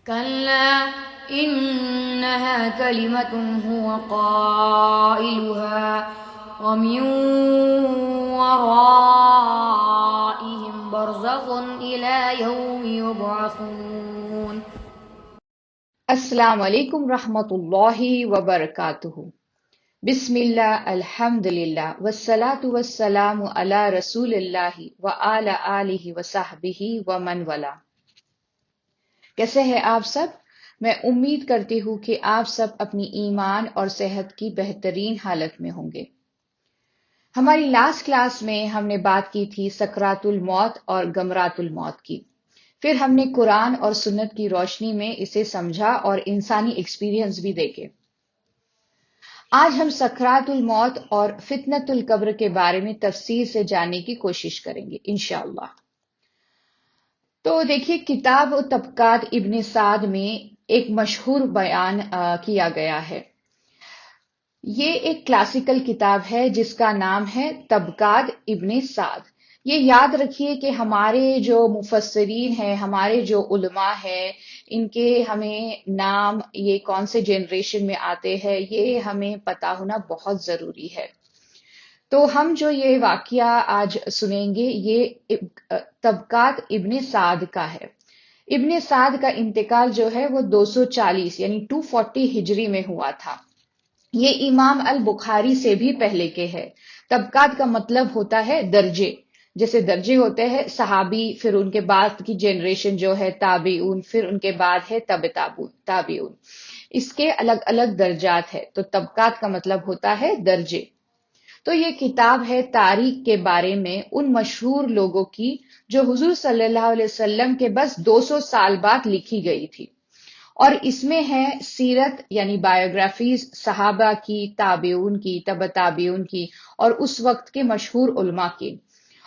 كلا إنها كلمة هو قائلها ومن ورائهم برزخ إلى يوم يبعثون۔ السلام علیکم ورحمۃ اللہ وبرکاتہ۔ بسم اللہ، الحمد للہ، والصلاة والسلام علی رسول اللہ وعلی آلہ وصحبہ ومن والا۔ کیسے ہیں آپ سب؟ میں امید کرتی ہوں کہ آپ سب اپنی ایمان اور صحت کی بہترین حالت میں ہوں گے۔ ہماری لاسٹ کلاس میں ہم نے بات کی تھی سکرات الموت اور غمرات الموت کی۔ پھر ہم نے قرآن اور سنت کی روشنی میں اسے سمجھا اور انسانی ایکسپیرینس بھی دیکھے۔ آج ہم سکرات الموت اور فتنۃ القبر کے بارے میں تفصیل سے جاننے کی کوشش کریں گے انشاءاللہ۔ تو دیکھیے، کتاب و طبقات ابن سعد میں ایک مشہور بیان کیا گیا ہے۔ یہ ایک کلاسیکل کتاب ہے جس کا نام ہے طبقات ابن سعد۔ یہ یاد رکھیے کہ ہمارے جو مفسرین ہیں، ہمارے جو علماء ہیں، ان کے ہمیں نام، یہ کون سے جنریشن میں آتے ہیں، یہ ہمیں پتہ ہونا بہت ضروری ہے۔ تو ہم جو یہ واقعہ آج سنیں گے یہ طبقات ابن سعد کا ہے۔ ابن سعد کا انتقال جو ہے وہ 240 یعنی 240 ہجری میں ہوا تھا۔ یہ امام البخاری سے بھی پہلے کے ہے۔ طبقات کا مطلب ہوتا ہے درجے، جیسے درجے ہوتے ہیں صحابی، پھر ان کے بعد کی جنریشن جو ہے تابعون، پھر ان کے بعد ہے تابعون۔ اس کے الگ الگ درجات ہے، تو طبقات کا مطلب ہوتا ہے درجے۔ تو یہ کتاب ہے تاریخ کے بارے میں ان مشہور لوگوں کی جو حضور صلی اللہ علیہ وسلم کے بس 200 سال بعد لکھی گئی تھی، اور اس میں ہے سیرت یعنی بایوگرافیز صحابہ کی، تابعون کی، تبع تابعون کی، اور اس وقت کے مشہور علماء کی۔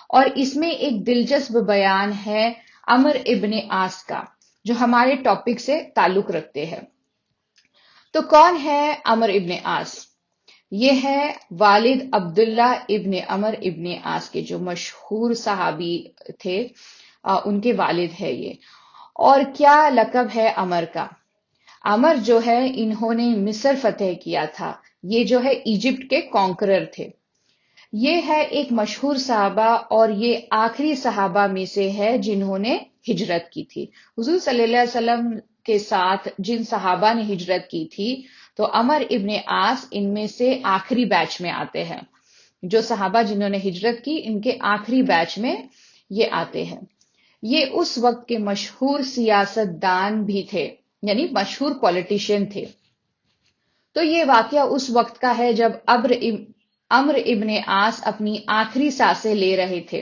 اور اس میں ایک دلچسپ بیان ہے عمر ابن عاص کا، جو ہمارے ٹاپک سے تعلق رکھتے ہیں۔ تو کون ہے عمر ابن عاص؟ یہ ہے والد عبداللہ ابن عمر ابن عاص کے، جو مشہور صحابی تھے، ان کے والد ہے یہ۔ اور کیا لقب ہے عمر کا؟ عمر جو ہے انہوں نے مصر فتح کیا تھا، یہ جو ہے ایجپٹ کے کانکرر تھے۔ یہ ہے ایک مشہور صحابہ، اور یہ آخری صحابہ میں سے ہے جنہوں نے ہجرت کی تھی۔ حضور صلی اللہ علیہ وسلم کے ساتھ جن صحابہ نے ہجرت کی تھی، تو عمر ابن عاص ان میں سے آخری بیچ میں آتے ہیں۔ جو صحابہ جنہوں نے ہجرت کی، ان کے آخری بیچ میں یہ آتے ہیں۔ یہ اس وقت کے مشہور سیاست دان بھی تھے، یعنی مشہور پولیٹیشین تھے۔ تو یہ واقعہ اس وقت کا ہے جب عمر ابن عاص اپنی آخری سانسیں لے رہے تھے،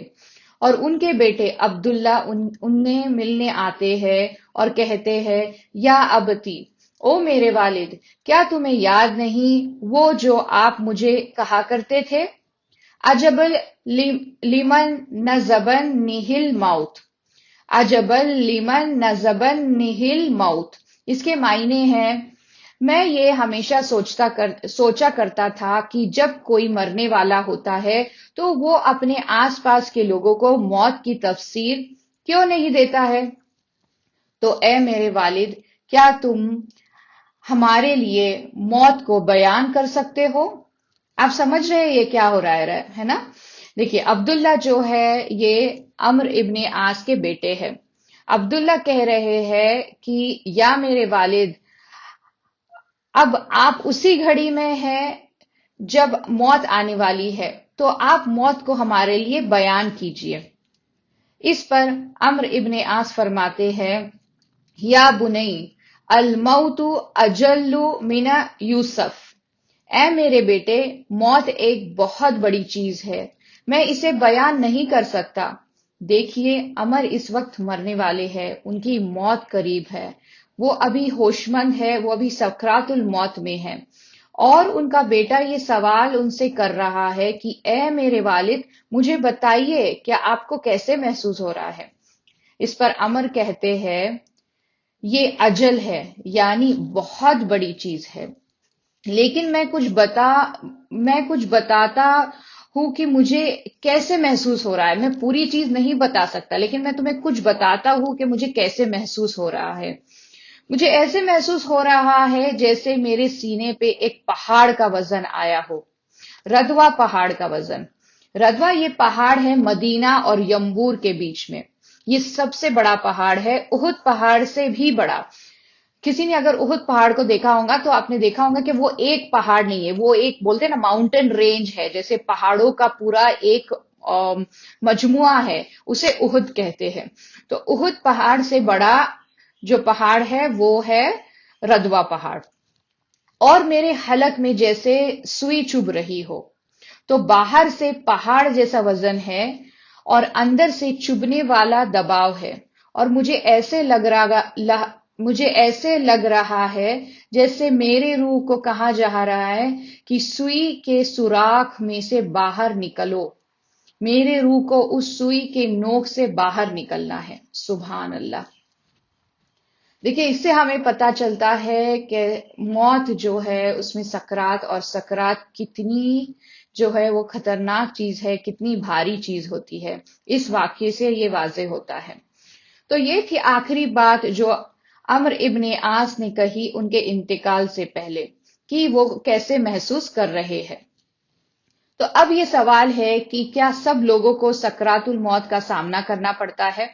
اور ان کے بیٹے عبداللہ انہیں ملنے آتے ہیں اور کہتے ہیں، یا ابتی، او میرے والد، کیا تمہیں یاد نہیں وہ جو آپ مجھے کہا کرتے تھے؟ عجب لمن نذبن نہل موت، عجب لمن نذبن نہل موت۔ اس کے معنی ہیں، میں یہ ہمیشہ سوچا کرتا تھا کہ جب کوئی مرنے والا ہوتا ہے تو وہ اپنے آس پاس کے لوگوں کو موت کی تفسیر کیوں نہیں دیتا ہے؟ تو اے میرے والد، کیا تم ہمارے لیے موت کو بیان کر سکتے ہو؟ آپ سمجھ رہے ہیں یہ کیا ہو رہا ہے نا؟ دیکھیے، عبداللہ جو ہے یہ عمر ابن عاص کے بیٹے ہیں۔ عبداللہ کہہ رہے ہیں کہ یا میرے والد، اب آپ اسی گھڑی میں ہیں جب موت آنے والی ہے، تو آپ موت کو ہمارے لیے بیان کیجئے۔ اس پر عمر ابن عاص فرماتے ہیں، یا بنی الموت اجل من یوسف، اے میرے بیٹے، موت ایک بہت بڑی چیز ہے، میں اسے بیان نہیں کر سکتا۔ دیکھیے، عمر اس وقت مرنے والے ہیں، ان کی موت قریب ہے، وہ ابھی ہوش مند ہے، وہ ابھی سکرات الموت میں ہے، اور ان کا بیٹا یہ سوال ان سے کر رہا ہے کہ اے میرے والد، مجھے بتائیے کیا آپ کو کیسے محسوس ہو رہا ہے؟ اس پر عمر کہتے ہیں، یہ اجل ہے، یعنی بہت بڑی چیز ہے، لیکن میں کچھ بتاتا ہوں کہ مجھے کیسے محسوس ہو رہا ہے۔ میں پوری چیز نہیں بتا سکتا، لیکن میں تمہیں کچھ بتاتا ہوں کہ مجھے کیسے محسوس ہو رہا ہے۔ مجھے ایسے محسوس ہو رہا ہے جیسے میرے سینے پہ ایک پہاڑ کا وزن آیا ہو، ردوا پہاڑ کا وزن۔ ردوا یہ پہاڑ ہے مدینہ اور یمبور کے بیچ میں، یہ سب سے بڑا پہاڑ ہے، احد پہاڑ سے بھی بڑا۔ کسی نے اگر احد پہاڑ کو دیکھا ہوگا تو آپ نے دیکھا ہوگا کہ وہ ایک پہاڑ نہیں ہے، وہ ایک بولتے ہیں نا ماؤنٹین رینج ہے، جیسے پہاڑوں کا پورا ایک مجموعہ ہے، اسے احد کہتے ہیں۔ تو احد پہاڑ سے بڑا جو پہاڑ ہے وہ ہے ردوا پہاڑ، اور میرے حلق میں جیسے سوئی چبھ رہی ہو۔ تو باہر سے پہاڑ جیسا وزن ہے اور اندر سے چبھنے والا دباؤ ہے، اور مجھے ایسے لگ رہا ہے جیسے میرے روح کو کہا جا رہا ہے کہ سوئی کے سوراخ میں سے باہر نکلو، میرے روح کو اس سوئی کے نوک سے باہر نکلنا ہے۔ سبحان اللہ۔ دیکھیں، اس سے ہمیں پتا چلتا ہے کہ موت جو ہے اس میں سکرات، اور سکرات کتنی جو ہے وہ خطرناک چیز ہے، کتنی بھاری چیز ہوتی ہے، اس واقعے سے یہ واضح ہوتا ہے۔ تو یہ تھی آخری بات جو عمرو ابن عاص نے کہی ان کے انتقال سے پہلے، کہ وہ کیسے محسوس کر رہے ہیں۔ تو اب یہ سوال ہے کہ کیا سب لوگوں کو سکرات الموت کا سامنا کرنا پڑتا ہے؟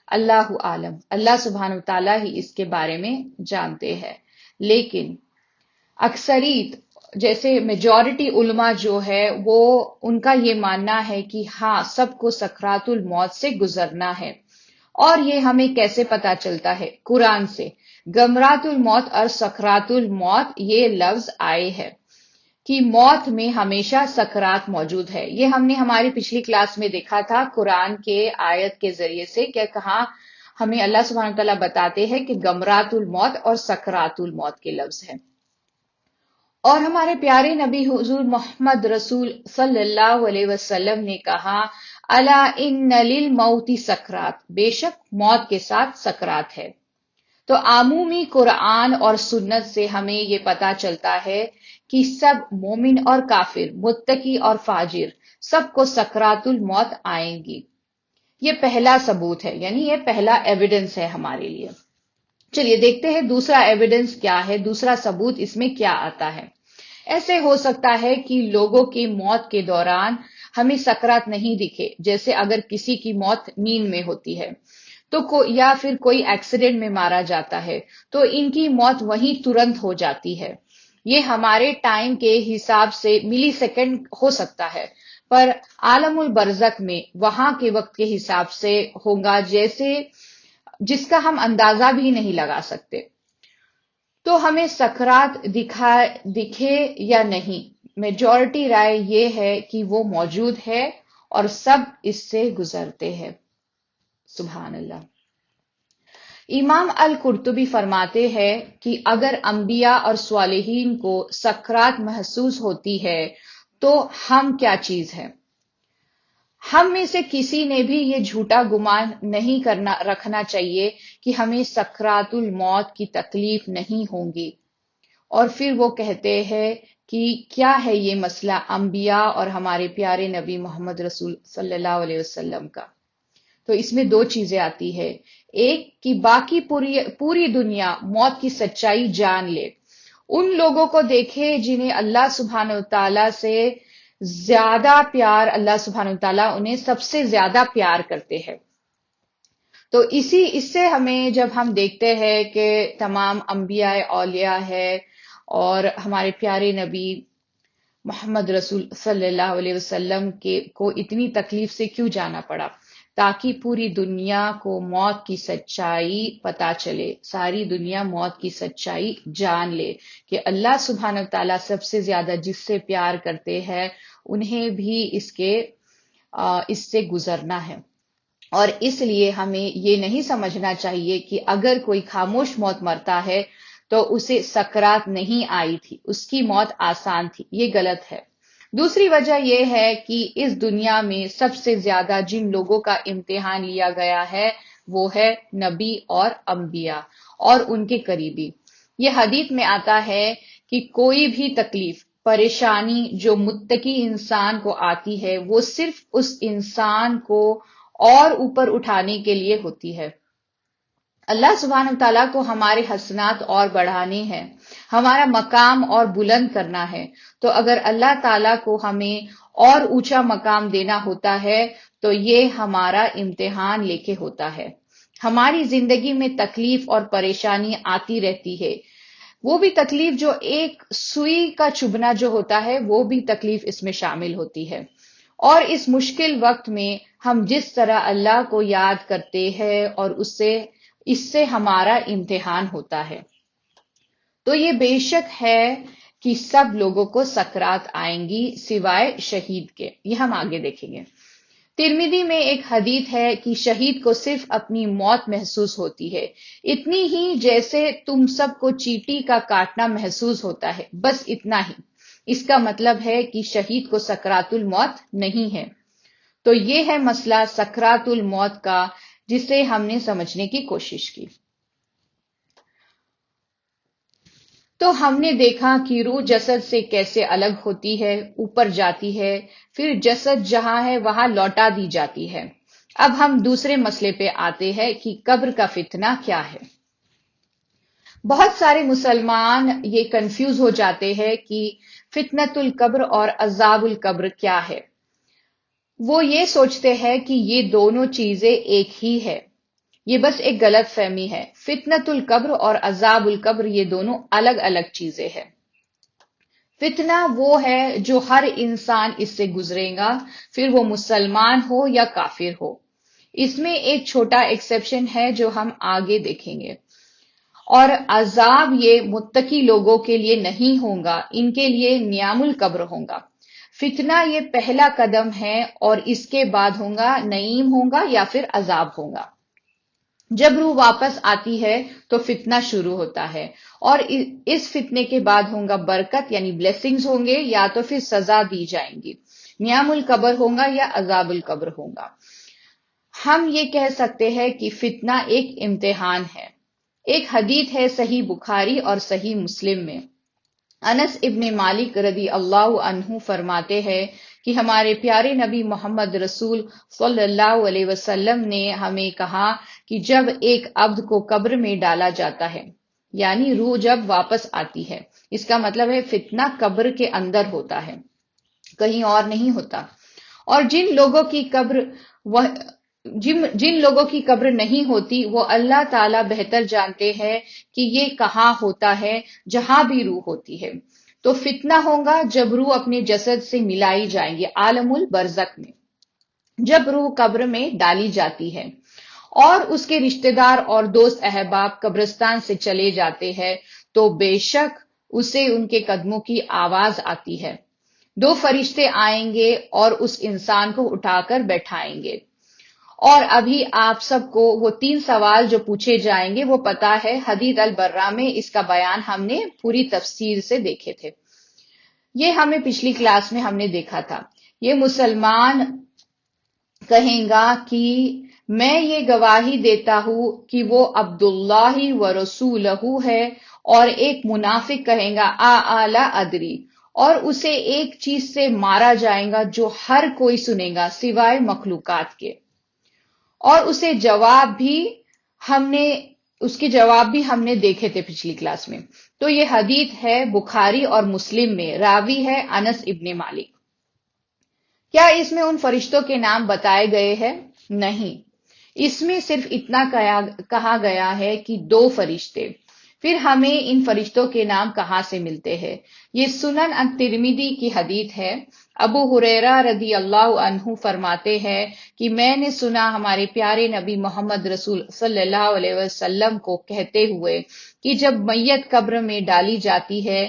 اللہ عالم، اللہ سبحانہ وتعالیٰ ہی اس کے بارے میں جانتے ہیں، لیکن اکثریت جیسے میجورٹی علماء جو ہے وہ ان کا یہ ماننا ہے کہ ہاں سب کو سکرات الموت سے گزرنا ہے۔ اور یہ ہمیں کیسے پتا چلتا ہے؟ قرآن سے۔ گمرات الموت اور سکرات الموت یہ لفظ آئے ہیں کہ موت میں ہمیشہ سکرات موجود ہے۔ یہ ہم نے ہماری پچھلی کلاس میں دیکھا تھا قرآن کے آیت کے ذریعے سے، کہ کہاں ہمیں اللہ سبحانہ تعالیٰ بتاتے ہیں کہ گمرات الموت اور سکرات الموت کے لفظ ہیں۔ اور ہمارے پیارے نبی حضور محمد رسول صلی اللہ علیہ وسلم نے کہا، الا ان للموت سکرات، بے شک موت کے ساتھ سکرات ہے۔ تو عمومی قرآن اور سنت سے ہمیں یہ پتا چلتا ہے کہ سب مومن اور کافر، متقی اور فاجر، سب کو سکرات الموت آئیں گی۔ یہ پہلا ثبوت ہے، یعنی یہ پہلا ایویڈنس ہے ہمارے لیے۔ چلیے دیکھتے ہیں دوسرا ایویڈنس کیا ہے، دوسرا ثبوت اس میں کیا آتا ہے۔ ایسے ہو سکتا ہے کہ لوگوں کی موت کے دوران ہمیں سکرات نہیں دکھے، جیسے اگر کسی کی موت نیند میں ہوتی ہے تو یا پھر کوئی ایکسیڈنٹ میں مارا جاتا ہے تو ان کی موت وہیں ترنت ہو جاتی ہے۔ یہ ہمارے ٹائم کے حساب سے ملی سیکنڈ ہو سکتا ہے، پر عالم البرزخ میں وہاں کے وقت کے حساب سے ہوگا جس کا ہم اندازہ بھی نہیں لگا سکتے۔ تو ہمیں سکرات دکھے یا نہیں، میجورٹی رائے یہ ہے کہ وہ موجود ہے اور سب اس سے گزرتے ہیں۔ سبحان اللہ۔ امام القرطبی فرماتے ہیں کہ اگر انبیاء اور صالحین کو سکرات محسوس ہوتی ہے تو ہم کیا چیز ہیں؟ ہم میں سے کسی نے بھی یہ جھوٹا گمان نہیں رکھنا چاہیے کہ ہمیں سکرات الموت کی تکلیف نہیں ہوں گی۔ اور پھر وہ کہتے ہیں کہ کیا ہے یہ مسئلہ انبیاء اور ہمارے پیارے نبی محمد رسول صلی اللہ علیہ وسلم کا؟ تو اس میں دو چیزیں آتی ہے، ایک کہ باقی پوری دنیا موت کی سچائی جان لے، ان لوگوں کو دیکھے جنہیں اللہ سبحانہ وتعالیٰ سے زیادہ پیار، اللہ سبحانہ وتعالیٰ انہیں سب سے زیادہ پیار کرتے ہیں۔ تو اس سے ہمیں جب ہم دیکھتے ہیں کہ تمام انبیاء اولیاء ہے اور ہمارے پیارے نبی محمد رسول صلی اللہ علیہ وسلم کو اتنی تکلیف سے کیوں جانا پڑا، تاکہ پوری دنیا کو موت کی سچائی پتا چلے، ساری دنیا موت کی سچائی جان لے کہ اللہ سبحانہ وتعالیٰ سب سے زیادہ جس سے پیار کرتے ہیں انہیں بھی اس سے گزرنا ہے۔ اور اس لیے ہمیں یہ نہیں سمجھنا چاہیے کہ اگر کوئی خاموش موت مرتا ہے تو اسے سکرات نہیں آئی تھی، اس کی موت آسان تھی، یہ غلط ہے۔ دوسری وجہ یہ ہے کہ اس دنیا میں سب سے زیادہ جن لوگوں کا امتحان لیا گیا ہے وہ ہے نبی اور انبیاء اور ان کے قریبی۔ یہ حدیث میں آتا ہے کہ کوئی بھی تکلیف، پریشانی جو متقی انسان کو آتی ہے وہ صرف اس انسان کو اور اوپر اٹھانے کے لیے ہوتی ہے۔ اللہ سبحانہ تعالیٰ کو ہمارے حسنات اور بڑھانے ہیں، ہمارا مقام اور بلند کرنا ہے. تو اگر اللہ تعالیٰ کو ہمیں اور اونچا مقام دینا ہوتا ہے تو یہ ہمارا امتحان لے کے ہوتا ہے. ہماری زندگی میں تکلیف اور پریشانی آتی رہتی ہے، وہ بھی تکلیف جو ایک سوئی کا چبھنا جو ہوتا ہے وہ بھی تکلیف اس میں شامل ہوتی ہے. اور اس مشکل وقت میں ہم جس طرح اللہ کو یاد کرتے ہیں اور اس سے ہمارا امتحان ہوتا ہے. تو یہ بے شک ہے کہ سب لوگوں کو سکرات آئیں گی سوائے شہید کے. یہ ہم آگے دیکھیں گے. ترمذی میں ایک حدیث ہے کہ شہید کو صرف اپنی موت محسوس ہوتی ہے، اتنی ہی جیسے تم سب کو چیٹی کا کاٹنا محسوس ہوتا ہے، بس اتنا ہی. اس کا مطلب ہے کہ شہید کو سکرات الموت نہیں ہے. تو یہ ہے مسئلہ سکرات الموت کا، جسے ہم نے سمجھنے کی کوشش کی. تو ہم نے دیکھا کہ روح جسد سے کیسے الگ ہوتی ہے، اوپر جاتی ہے، پھر جسد جہاں ہے وہاں لوٹا دی جاتی ہے. اب ہم دوسرے مسئلے پہ آتے ہیں کہ قبر کا فتنہ کیا ہے. بہت سارے مسلمان یہ کنفیوز ہو جاتے ہیں کہ فتنۃ القبر اور عذاب القبر کیا ہے. وہ یہ سوچتے ہیں کہ یہ دونوں چیزیں ایک ہی ہے. یہ بس ایک غلط فہمی ہے. فتنۃ القبر اور عذاب القبر یہ دونوں الگ الگ چیزیں ہیں. فتنہ وہ ہے جو ہر انسان اس سے گزرے گا، پھر وہ مسلمان ہو یا کافر ہو. اس میں ایک چھوٹا ایکسیپشن ہے جو ہم آگے دیکھیں گے. اور عذاب یہ متقی لوگوں کے لیے نہیں ہوگا، ان کے لیے نیام القبر ہوگا. فتنہ یہ پہلا قدم ہے اور اس کے بعد ہوگا نعیم ہوگا یا پھر عذاب ہوگا. جب روح واپس آتی ہے تو فتنہ شروع ہوتا ہے، اور اس فتنے کے بعد ہوگا برکت یعنی بلیسنگز ہوں گے، یا تو پھر سزا دی جائیں گی، نیام القبر ہوگا یا عذاب القبر ہوگا. ہم یہ کہہ سکتے ہیں کہ فتنہ ایک امتحان ہے. ایک حدیث ہے صحیح بخاری اور صحیح مسلم میں. انس ابن مالک رضی اللہ عنہ فرماتے ہیں کہ ہمارے پیارے نبی محمد رسول صلی اللہ علیہ وسلم نے ہمیں کہا کہ جب ایک عبد کو قبر میں ڈالا جاتا ہے، یعنی روح جب واپس آتی ہے، اس کا مطلب ہے فتنہ قبر کے اندر ہوتا ہے، کہیں اور نہیں ہوتا. اور جن لوگوں کی قبر نہیں ہوتی وہ اللہ تعالی بہتر جانتے ہیں کہ یہ کہاں ہوتا ہے جہاں بھی روح ہوتی ہے. تو فتنہ ہوگا جب روح اپنے جسد سے ملائی جائیں گے عالم البرزخ میں. جب روح قبر میں ڈالی جاتی ہے اور اس کے رشتہ دار اور دوست احباب قبرستان سے چلے جاتے ہیں تو بے شک اسے ان کے قدموں کی آواز آتی ہے. 2 فرشتے آئیں گے اور اس انسان کو اٹھا کر بیٹھائیں گے. اور ابھی آپ سب کو وہ 3 سوال جو پوچھے جائیں گے وہ پتا ہے، حدیث البرہ میں اس کا بیان ہم نے پوری تفصیل سے دیکھے تھے. یہ ہمیں پچھلی کلاس میں ہم نے دیکھا تھا. یہ مسلمان کہیں گا کہ میں یہ گواہی دیتا ہوں کہ وہ عبداللہ و رسولہ ہے، اور ایک منافق کہیں گا لا ادری، اور اسے ایک چیز سے مارا جائے گا جو ہر کوئی سنے گا سوائے مخلوقات کے. اور اس کے جواب بھی ہم نے دیکھے تھے پچھلی کلاس میں. تو یہ حدیث ہے بخاری اور مسلم میں، راوی ہے انس ابن مالک. کیا اس میں ان فرشتوں کے نام بتائے گئے ہیں؟ نہیں، اس میں صرف اتنا کہا گیا ہے کہ 2 فرشتے. پھر ہمیں ان فرشتوں کے نام کہاں سے ملتے ہیں؟ یہ سنن الترمذی کی حدیث ہے. ابو ہریرہ رضی اللہ عنہ فرماتے ہیں کہ میں نے سنا ہمارے پیارے نبی محمد رسول صلی اللہ علیہ وسلم کو کہتے ہوئے کہ جب میت قبر میں ڈالی جاتی ہے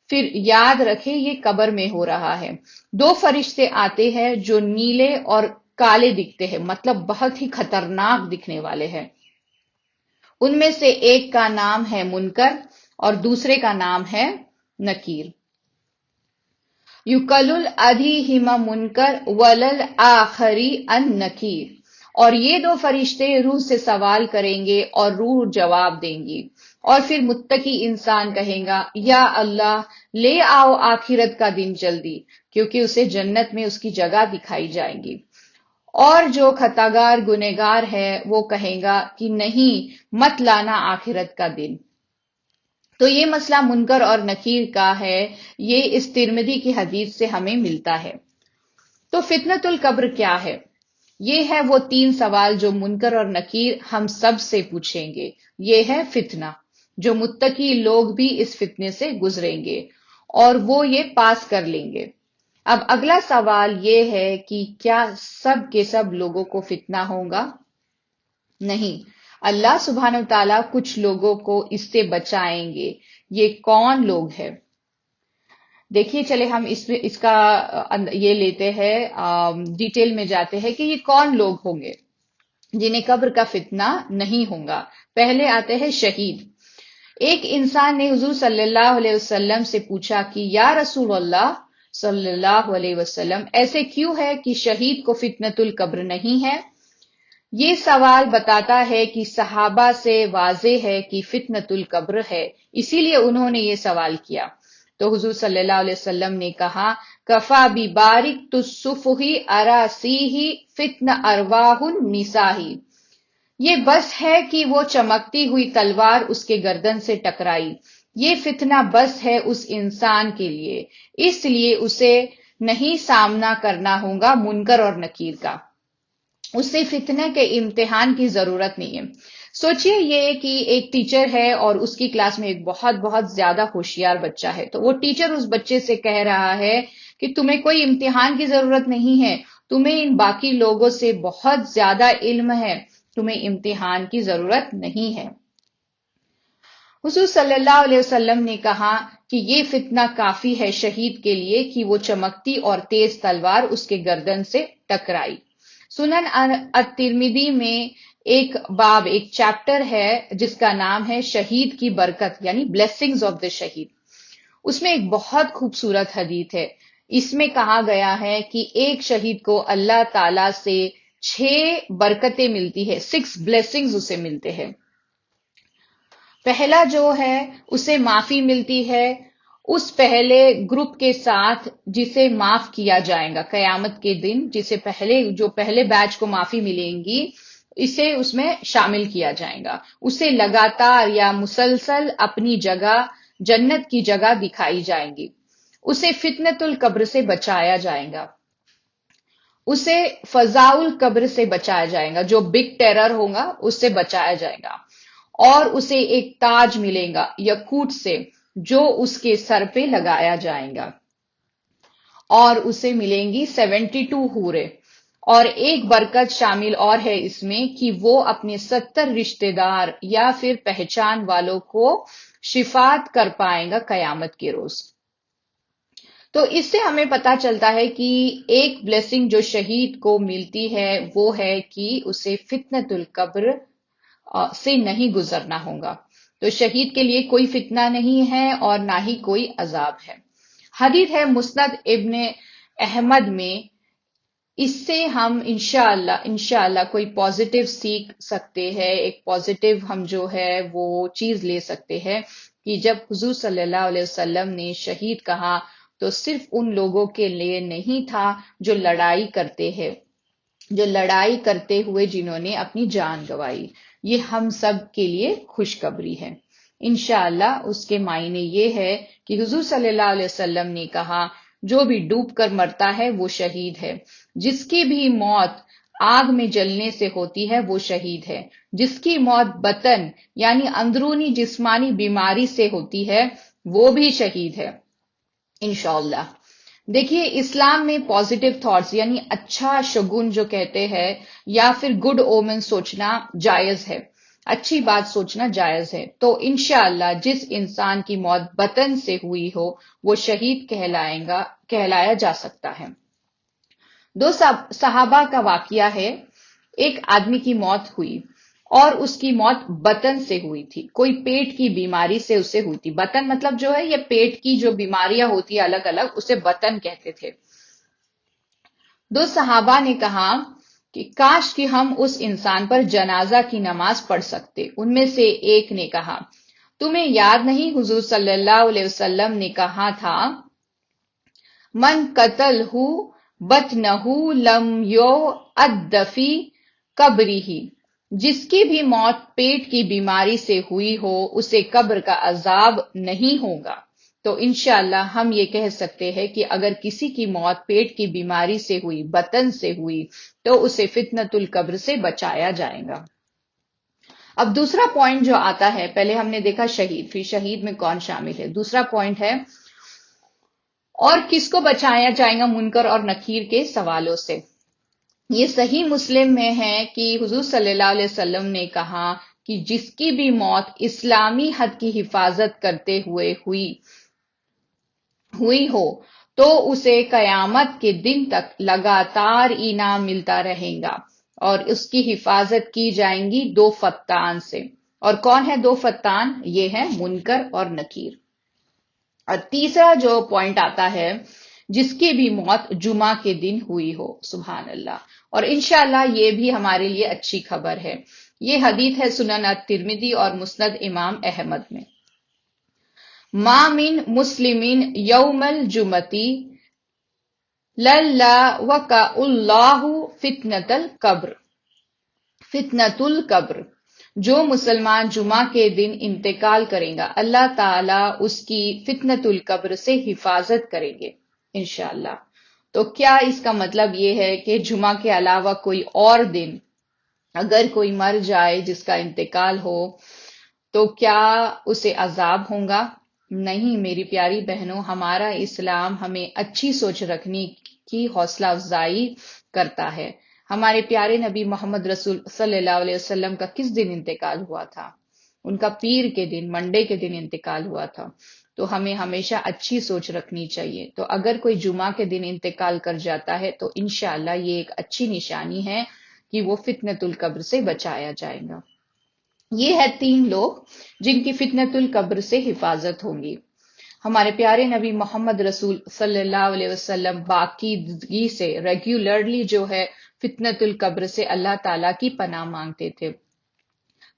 پھر یاد رکھے یہ قبر میں ہو رہا ہے. 2 فرشتے آتے ہیں جو نیلے اور کالے دکھتے ہیں، مطلب بہت ہی خطرناک دکھنے والے ہیں. ان میں سے ایک کا نام ہے منکر اور دوسرے کا نام ہے نکیر. یقل الادیہما منکر ولل آخری ان نکیر. اور یہ 2 فرشتے روح سے سوال کریں گے اور روح جواب دیں گی. اور پھر متقی انسان کہے گا یا اللہ لے آؤ آخرت کا دن جلدی، کیونکہ اسے جنت میں اس کی جگہ دکھائی جائے گی. اور جو خطاگار گنہگار ہے وہ کہے گا کہ نہیں مت لانا آخرت کا دن۔ تو یہ مسئلہ منکر اور نکیر کا ہے، یہ اس ترمذی کی حدیث سے ہمیں ملتا ہے۔ تو فتنۃ القبر کیا ہے؟ یہ ہے وہ 3 سوال جو منکر اور نکیر ہم سب سے پوچھیں گے۔ یہ ہے فتنہ، جو متقی لوگ بھی اس فتنے سے گزریں گے اور وہ یہ پاس کر لیں گے۔ اب اگلا سوال یہ ہے کہ کیا سب کے سب لوگوں کو فتنہ ہوگا؟ نہیں، اللہ سبحانہ وتعالیٰ کچھ لوگوں کو اس سے بچائیں گے۔ یہ کون لوگ ہیں؟ دیکھیے چلے ہم اس کا یہ لیتے ہیں، ڈیٹیل میں جاتے ہیں کہ یہ کون لوگ ہوں گے جنہیں قبر کا فتنہ نہیں ہوگا۔ پہلے آتے ہیں شہید۔ ایک انسان نے حضور صلی اللہ علیہ وسلم سے پوچھا کہ یا رسول اللہ صلی اللہ علیہ وسلم، ایسے کیوں ہے کہ شہید کو فتنۃ القبر نہیں ہے؟ یہ سوال بتاتا ہے کہ صحابہ سے واضح ہے کہ فتنۃ القبر ہے، اسی لیے انہوں نے یہ سوال کیا۔ تو حضور صلی اللہ علیہ وسلم نے کہا کفا ببارک تصفہ اراسیہ فتن ارواح النساء، یہ بس ہے کہ وہ چمکتی ہوئی تلوار اس کے گردن سے ٹکرائی، یہ فتنہ بس ہے اس انسان کے لیے، اس لیے اسے نہیں سامنا کرنا ہوگا منکر اور نکیر کا، اسے فتنے کے امتحان کی ضرورت نہیں ہے۔ سوچئے یہ کہ ایک ٹیچر ہے اور اس کی کلاس میں ایک بہت بہت زیادہ ہوشیار بچہ ہے، تو وہ ٹیچر اس بچے سے کہہ رہا ہے کہ تمہیں کوئی امتحان کی ضرورت نہیں ہے، تمہیں ان باقی لوگوں سے بہت زیادہ علم ہے، تمہیں امتحان کی ضرورت نہیں ہے۔ حضور صلی اللہ علیہ وسلم نے کہا کہ یہ فتنہ کافی ہے شہید کے لیے کہ وہ چمکتی اور تیز تلوار اس کے گردن سے ٹکرائی۔ سنن الترمذی میں ایک باب، ایک چیپٹر ہے جس کا نام ہے شہید کی برکت، یعنی بلیسنگز آف دا شہید۔ اس میں ایک بہت خوبصورت حدیث ہے، اس میں کہا گیا ہے کہ ایک شہید کو اللہ تعالی سے 6 برکتیں ملتی ہے، 6 بلیسنگز اسے ملتے ہیں۔ پہلا جو ہے اسے معافی ملتی ہے اس پہلے گروپ کے ساتھ جسے معاف کیا جائے گا قیامت کے دن، جو پہلے بیچ کو معافی ملیں گی اسے اس میں شامل کیا جائے گا، اسے لگاتار یا مسلسل اپنی جگہ جنت کی جگہ دکھائی جائیں گی، اسے فتنۃ القبر سے بچایا جائے گا، اسے فضاء القبر سے بچایا جائے گا، جو بگ ٹیرر ہوگا اس سے بچایا جائے گا، اور اسے ایک تاج ملے گا یاقوت سے جو اس کے سر پہ لگایا جائے گا، اور اسے ملیں گی 72 حوریں، اور ایک برکت شامل اور ہے اس میں کہ وہ اپنے 70 رشتہ دار یا پھر پہچان والوں کو شفاعت کر پائے گا قیامت کے روز۔ تو اس سے ہمیں پتا چلتا ہے کہ ایک بلیسنگ جو شہید کو ملتی ہے وہ ہے کہ اسے فتنۃ القبر سے نہیں گزرنا ہوگا، تو شہید کے لیے کوئی فتنہ نہیں ہے اور نہ ہی کوئی عذاب ہے۔ حدیث ہے مسند ابن احمد میں، اس سے ہم انشاءاللہ کوئی پازیٹیو سیکھ سکتے ہیں، ایک پازیٹیو ہم جو ہے وہ چیز لے سکتے ہیں کہ جب حضور صلی اللہ علیہ وسلم نے شہید کہا تو صرف ان لوگوں کے لیے نہیں تھا جو لڑائی کرتے ہوئے جنہوں نے اپنی جان گنوائی، یہ ہم سب کے لیے خوشخبری ہے۔ انشاءاللہ اس کے معنی یہ ہے کہ حضور صلی اللہ علیہ وسلم نے کہا جو بھی ڈوب کر مرتا ہے وہ شہید ہے، جس کی بھی موت آگ میں جلنے سے ہوتی ہے وہ شہید ہے، جس کی موت بطن یعنی اندرونی جسمانی بیماری سے ہوتی ہے وہ بھی شہید ہے انشاءاللہ۔ دیکھیے اسلام میں پازیٹیو تھاٹس یعنی اچھا شگن جو کہتے ہیں یا پھر گڈ اومن سوچنا جائز ہے، اچھی بات سوچنا جائز ہے، تو انشاءاللہ جس انسان کی موت بطن سے ہوئی ہو وہ شہید کہلایا جا سکتا ہے۔ 2 صحابہ کا واقعہ ہے، ایک آدمی کی موت ہوئی اور اس کی موت بطن سے ہوئی تھی، کوئی پیٹ کی بیماری سے اسے ہوئی تھی، بطن مطلب جو ہے یہ پیٹ کی جو بیماریاں ہوتی ہیں الگ الگ اسے بطن کہتے تھے۔ 2 صحابہ نے کہا کہ کاش کہ ہم اس انسان پر جنازہ کی نماز پڑھ سکتے، ان میں سے ایک نے کہا تمہیں یاد نہیں حضور صلی اللہ علیہ وسلم نے کہا تھا من قتلہ بطنہ لم یعد فی قبرہ، جس کی بھی موت پیٹ کی بیماری سے ہوئی ہو اسے قبر کا عذاب نہیں ہوگا۔ تو انشاءاللہ ہم یہ کہہ سکتے ہیں کہ اگر کسی کی موت پیٹ کی بیماری سے ہوئی، بطن سے ہوئی، تو اسے فتنۃ القبر سے بچایا جائے گا۔ اب دوسرا پوائنٹ جو آتا ہے، پہلے ہم نے دیکھا شہید، پھر شہید میں کون شامل ہے، دوسرا پوائنٹ ہے اور کس کو بچایا جائے گا منکر اور نکیر کے سوالوں سے۔ یہ صحیح مسلم میں ہے کہ حضور صلی اللہ علیہ وسلم نے کہا کہ جس کی بھی موت اسلامی حد کی حفاظت کرتے ہوئے ہوئی ہو تو اسے قیامت کے دن تک لگاتار انعام ملتا رہے گا، اور اس کی حفاظت کی جائیں گی دو فتان سے۔ اور کون ہے دو فتان؟ یہ ہے منکر اور نکیر۔ اور تیسرا جو پوائنٹ آتا ہے، جس کی بھی موت جمعہ کے دن ہوئی ہو، سبحان اللہ۔ اور انشاءاللہ یہ بھی ہمارے لیے اچھی خبر ہے۔ یہ حدیث ہے سنن الترمذی اور مسند امام احمد میں۔ ما من مسلم یوم الجمعتی للہ وقع اللہ فتنۃ القبر، جو مسلمان جمعہ کے دن انتقال کرے گا اللہ تعالیٰ اس کی فتنۃ القبر سے حفاظت کریں گے انشاءاللہ۔ تو کیا اس کا مطلب یہ ہے کہ جمعہ کے علاوہ کوئی اور دن اگر کوئی مر جائے جس کا انتقال ہو تو کیا اسے عذاب ہوگا؟ نہیں میری پیاری بہنوں، ہمارا اسلام ہمیں اچھی سوچ رکھنے کی حوصلہ افزائی کرتا ہے۔ ہمارے پیارے نبی محمد رسول صلی اللہ علیہ وسلم کا کس دن انتقال ہوا تھا؟ ان کا پیر کے دن، منڈے کے دن انتقال ہوا تھا۔ تو ہمیں ہمیشہ اچھی سوچ رکھنی چاہیے۔ تو اگر کوئی جمعہ کے دن انتقال کر جاتا ہے تو انشاءاللہ یہ ایک اچھی نشانی ہے کہ وہ فتنۃ القبر سے بچایا جائے گا۔ یہ ہے 3 لوگ جن کی فتنۃ القبر سے حفاظت ہوگی۔ ہمارے پیارے نبی محمد رسول صلی اللہ علیہ وسلم باقیدگی سے ریگولرلی جو ہے فتنۃ القبر سے اللہ تعالیٰ کی پناہ مانگتے تھے۔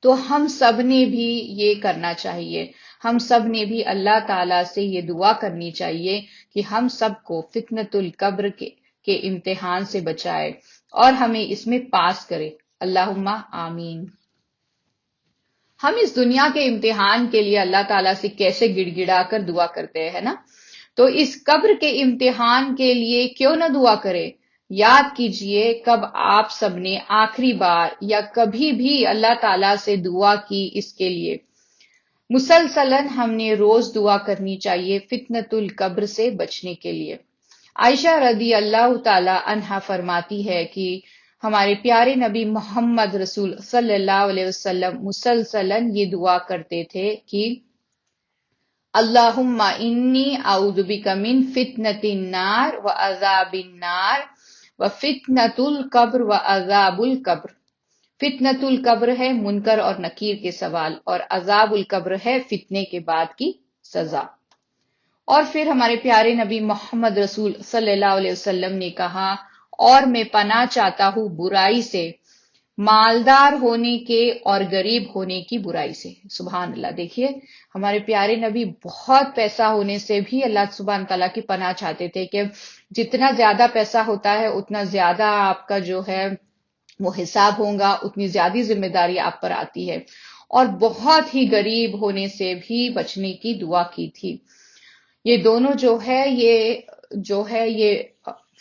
تو ہم سب نے بھی یہ کرنا چاہیے، ہم سب نے بھی اللہ تعالیٰ سے یہ دعا کرنی چاہیے کہ ہم سب کو فتنۃ القبر کے امتحان سے بچائے اور ہمیں اس میں پاس کرے، اللہم آمین۔ ہم اس دنیا کے امتحان کے لیے اللہ تعالیٰ سے کیسے گڑ گڑا کر دعا کرتے ہیں نا، تو اس قبر کے امتحان کے لیے کیوں نہ دعا کرے۔ یاد کیجئے کب آپ سب نے آخری بار یا کبھی بھی اللہ تعالیٰ سے دعا کی اس کے لیے۔ مسلسلاً ہم نے روز دعا کرنی چاہیے فتنۃ القبر سے بچنے کے لیے۔ عائشہ رضی اللہ تعالی عنہا فرماتی ہے کہ ہمارے پیارے نبی محمد رسول صلی اللہ علیہ وسلم مسلسلاً یہ دعا کرتے تھے کہ اللہم انی اعوذ بک من فتنۃ النار وعذاب النار وفتنۃ القبر وعذاب القبر۔ فتنۃ القبر ہے منکر اور نکیر کے سوال، اور عذاب القبر ہے فتنے کے بعد کی سزا۔ اور پھر ہمارے پیارے نبی محمد رسول صلی اللہ علیہ وسلم نے کہا، اور میں پناہ چاہتا ہوں برائی سے، مالدار ہونے کے اور غریب ہونے کی برائی سے۔ سبحان اللہ، دیکھیے ہمارے پیارے نبی بہت پیسہ ہونے سے بھی اللہ سبحانہ تعالیٰ کی پناہ چاہتے تھے کہ جتنا زیادہ پیسہ ہوتا ہے اتنا زیادہ آپ کا جو ہے وہ حساب ہوگا، اتنی زیادہ ذمہ داری آپ پر آتی ہے۔ اور بہت ہی غریب ہونے سے بھی بچنے کی دعا کی تھی۔ یہ دونوں جو ہے یہ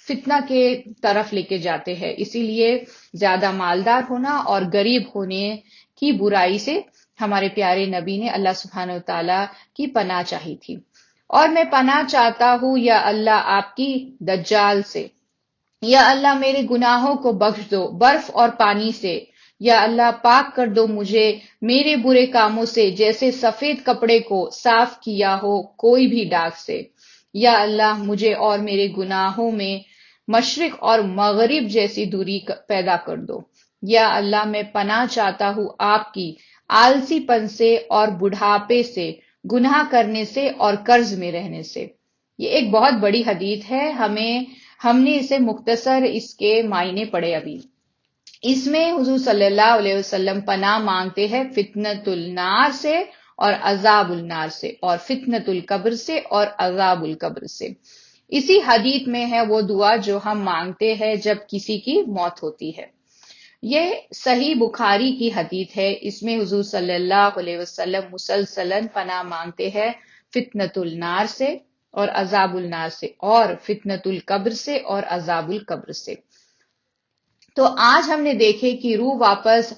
فتنہ کے طرف لے کے جاتے ہیں، اسی لیے زیادہ مالدار ہونا اور غریب ہونے کی برائی سے ہمارے پیارے نبی نے اللہ سبحانہ وتعالیٰ کی پناہ چاہی تھی۔ اور میں پناہ چاہتا ہوں یا اللہ آپ کی دجال سے، یا اللہ میرے گناہوں کو بخش دو برف اور پانی سے، یا اللہ پاک کر دو مجھے میرے برے کاموں سے جیسے سفید کپڑے کو صاف کیا ہو کوئی بھی داغ سے، یا اللہ مجھے اور میرے گناہوں میں مشرق اور مغرب جیسی دوری پیدا کر دو، یا اللہ میں پناہ چاہتا ہوں آپ کی آلسی پن سے اور بڑھاپے سے، گناہ کرنے سے اور قرض میں رہنے سے۔ یہ ایک بہت بڑی حدیث ہے، ہم نے اسے مختصر اس کے معنی پڑھے ابھی۔ اس میں حضور صلی اللہ علیہ وسلم پناہ مانگتے ہیں فتنۃ النار سے اور عذاب النار سے، اور فتنۃ القبر سے اور عذاب القبر سے۔ اسی حدیث میں ہے وہ دعا جو ہم مانگتے ہیں جب کسی کی موت ہوتی ہے۔ یہ صحیح بخاری کی حدیث ہے، اس میں حضور صلی اللہ علیہ وسلم مسلسلاً پناہ مانگتے ہیں فتنۃ النار سے اور عذاب النار سے، اور فتنۃ القبر سے اور عذاب القبر سے۔ تو آج ہم نے دیکھے کہ روح واپس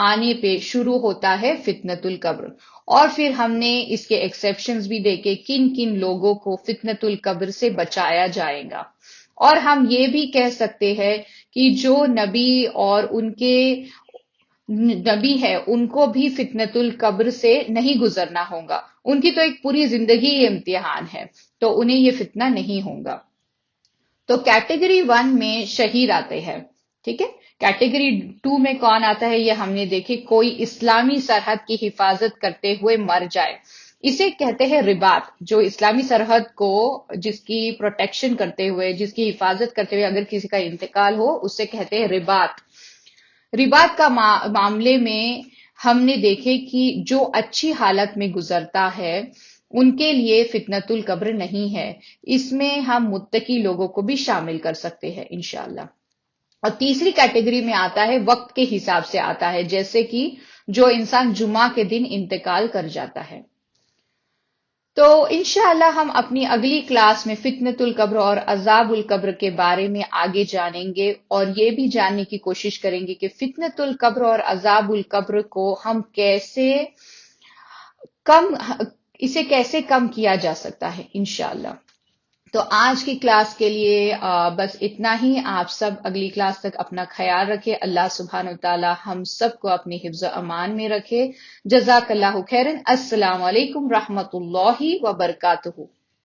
آنے پہ شروع ہوتا ہے فتنۃ القبر، اور پھر ہم نے اس کے ایکسیپشنز بھی دیکھے کن کن لوگوں کو فتنۃ القبر سے بچایا جائے گا۔ اور ہم یہ بھی کہہ سکتے ہیں کہ جو نبی اور ان کے نبی ہے ان کو بھی فتنۃ القبر سے نہیں گزرنا ہوگا، ان کی تو ایک پوری زندگی امتحان ہے، تو انہیں یہ فتنہ نہیں ہوگا۔ تو کیٹیگری 1 میں شہید آتے ہیں، ٹھیک ہے۔ کیٹیگری 2 میں کون آتا ہے یہ ہم نے دیکھے، کوئی اسلامی سرحد کی حفاظت کرتے ہوئے مر جائے، اسے کہتے ہیں رباط۔ جو اسلامی سرحد کو جس کی پروٹیکشن کرتے ہوئے، جس کی حفاظت کرتے ہوئے اگر کسی کا انتقال ہو، اسے کہتے ہیں رباط۔ رباط کا معاملے میں ہم نے دیکھے کہ جو اچھی حالت میں گزرتا ہے ان کے لیے فتنۃ القبر نہیں ہے، اس میں ہم متقی لوگوں کو بھی شامل کر سکتے ہیں انشاءاللہ۔ اور تیسری کیٹیگری میں آتا ہے وقت کے حساب سے آتا ہے، جیسے کہ جو انسان جمعہ کے دن انتقال کر جاتا ہے۔ تو انشاءاللہ ہم اپنی اگلی کلاس میں فتنۃ القبر اور عذاب القبر کے بارے میں آگے جانیں گے، اور یہ بھی جاننے کی کوشش کریں گے کہ فتنۃ القبر اور عذاب القبر کو ہم اسے کیسے کم کیا جا سکتا ہے انشاءاللہ۔ تو آج کی کلاس کے لیے بس اتنا ہی۔ آپ سب اگلی کلاس تک اپنا خیال رکھے۔ اللہ سبحانہ وتعالی ہم سب کو اپنی حفظ و امان میں رکھے۔ جزاک اللہ خیرن۔ السلام علیکم رحمت اللہ وبرکاتہ۔